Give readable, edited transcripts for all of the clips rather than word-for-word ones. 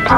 मैं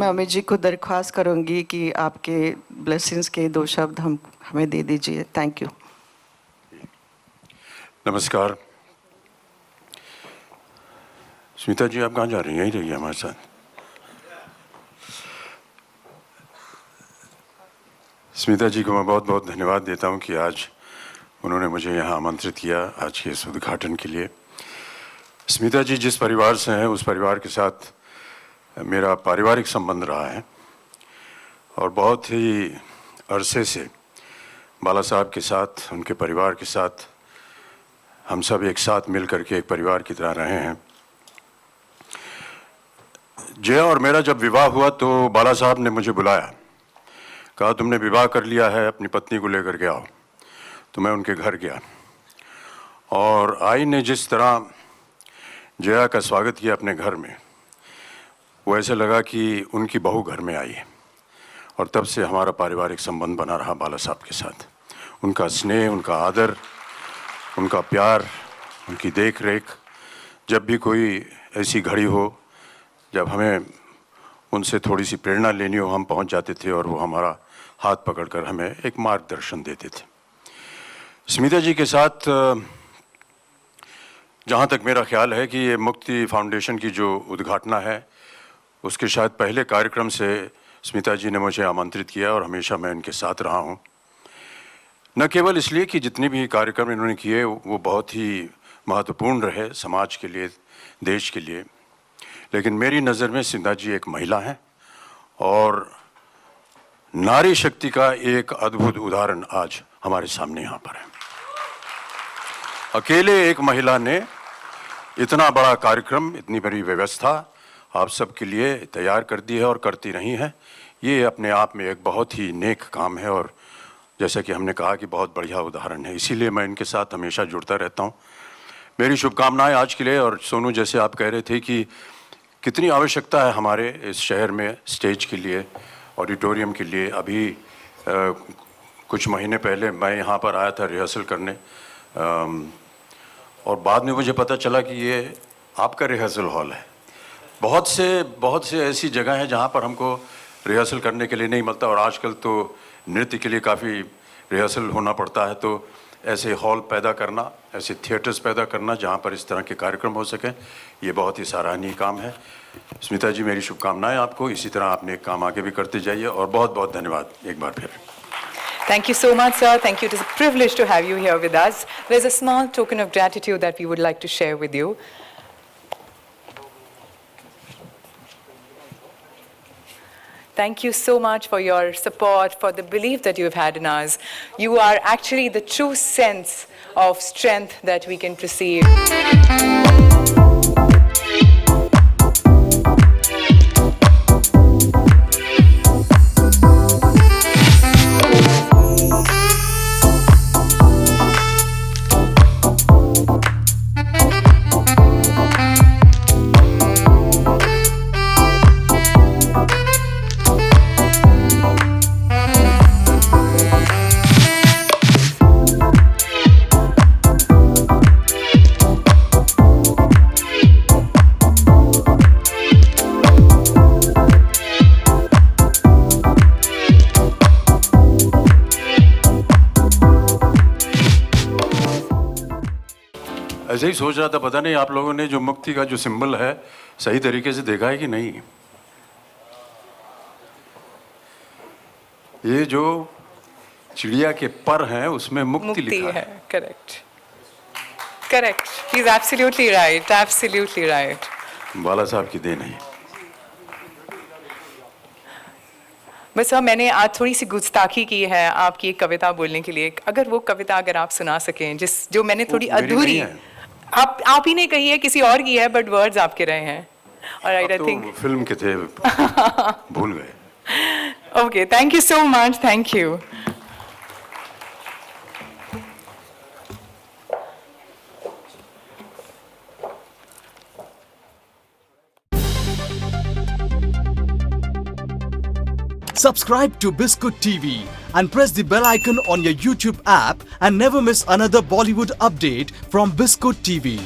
अमित जी को दरख्वास्त करूंगी कि आपके ब्लेसिंग्स के 2 शब्द हमें दे दीजिए। Thank you. नमस्कार। स्मिता जी, आप कहाँ जा रही हैं? यहीं रहिए हमारे साथ। स्मिता जी को मैं बहुत बहुत धन्यवाद देता हूँ कि आज उन्होंने मुझे यहाँ आमंत्रित किया आज के इस उद्घाटन के लिए। स्मिता जी जिस परिवार से हैं उस परिवार के साथ मेरा पारिवारिक संबंध रहा है और बहुत ही अरसे से बाला साहब के साथ, उनके परिवार के साथ हम सब एक साथ मिल करके एक परिवार की तरह रहे हैं। जया और मेरा जब विवाह हुआ तो बाला साहब ने मुझे बुलाया, कहा तुमने विवाह कर लिया है, अपनी पत्नी को लेकर के आओ। तो मैं उनके घर गया और आई ने जिस तरह जया का स्वागत किया अपने घर में, वो ऐसे लगा कि उनकी बहू घर में आई है। और तब से हमारा पारिवारिक संबंध बना रहा बाला साहब के साथ। उनका स्नेह, उनका आदर, उनका प्यार, उनकी देख रेख, जब भी कोई ऐसी घड़ी हो जब हमें उनसे थोड़ी सी प्रेरणा लेनी हो, हम पहुंच जाते थे और वो हमारा हाथ पकड़कर हमें एक मार्गदर्शन देते थे। स्मिता जी के साथ जहाँ तक मेरा ख्याल है कि ये मुक्ति फाउंडेशन की जो उद्घाटना है उसके शायद पहले कार्यक्रम से स्मिता जी ने मुझे आमंत्रित किया और हमेशा मैं इनके साथ रहा हूँ। न केवल इसलिए कि जितने भी कार्यक्रम इन्होंने किए वो बहुत ही महत्वपूर्ण रहे समाज के लिए, देश के लिए, लेकिन मेरी नज़र में स्मिता जी एक महिला हैं और नारी शक्ति का एक अद्भुत उदाहरण आज हमारे सामने यहाँ पर है। अकेले एक महिला ने इतना बड़ा कार्यक्रम, इतनी बड़ी व्यवस्था आप सबके लिए तैयार कर दी है और करती रही है। ये अपने आप में एक बहुत ही नेक काम है और जैसा कि हमने कहा कि बहुत बढ़िया उदाहरण है, इसीलिए मैं इनके साथ हमेशा जुड़ता रहता हूँ। मेरी शुभकामनाएं आज के लिए। और सोनू, जैसे आप कह रहे थे कि कितनी आवश्यकता है हमारे इस शहर में स्टेज के लिए, ऑडिटोरियम के लिए। अभी कुछ महीने पहले मैं यहाँ पर आया था रिहर्सल करने और बाद में मुझे पता चला कि ये आपका रिहर्सल हॉल है। बहुत से ऐसी जगह हैं जहाँ पर हमको रिहर्सल करने के लिए नहीं मिलता और आजकल तो नृत्य के लिए काफ़ी रिहर्सल होना पड़ता है। तो ऐसे हॉल पैदा करना, ऐसे थिएटर्स पैदा करना जहाँ पर इस तरह के कार्यक्रम हो सकें, ये बहुत ही सराहनीय काम है। स्मिता जी, मेरी शुभकामनाएं आपको। इसी तरह आपने एक काम आगे भी करते जाइए और बहुत बहुत धन्यवाद एक बार फिर। Thank you so much, sir. Thank you. It is a privilege to have you here with us. There's a small token of gratitude that we would like to share with you. Thank you so much for your support, for the belief that you have had in us. You are actually the true sense of strength that we can perceive. ऐसे ही सोच रहा था, पता नहीं आप लोगों ने जो मुक्ति का जो सिंबल है सही तरीके से देखा है कि नहीं। ये जो चिड़िया के पर हैं उसमें मुक्ति मुक्ति लिखा है, है। Correct correct, he is absolutely right, absolutely right. Balasaheb की देन है। बस साहब, मैंने आज थोड़ी सी गुस्ताखी की है आपकी एक कविता बोलने के लिए। अगर वो कविता अगर आप सुना सकें जो मैंने थोड़ी वो मेरी अधूरी, नहीं है। आप ही ने कही है, किसी और की है, बट वर्ड्स आपके रहे हैं। और आई तो थिंक फिल्म के थे, भूल गए। Okay, thank you so much, thank you. Subscribe to Biscuit TV and press the bell icon on your YouTube app and never miss another Bollywood update from Biscuit TV.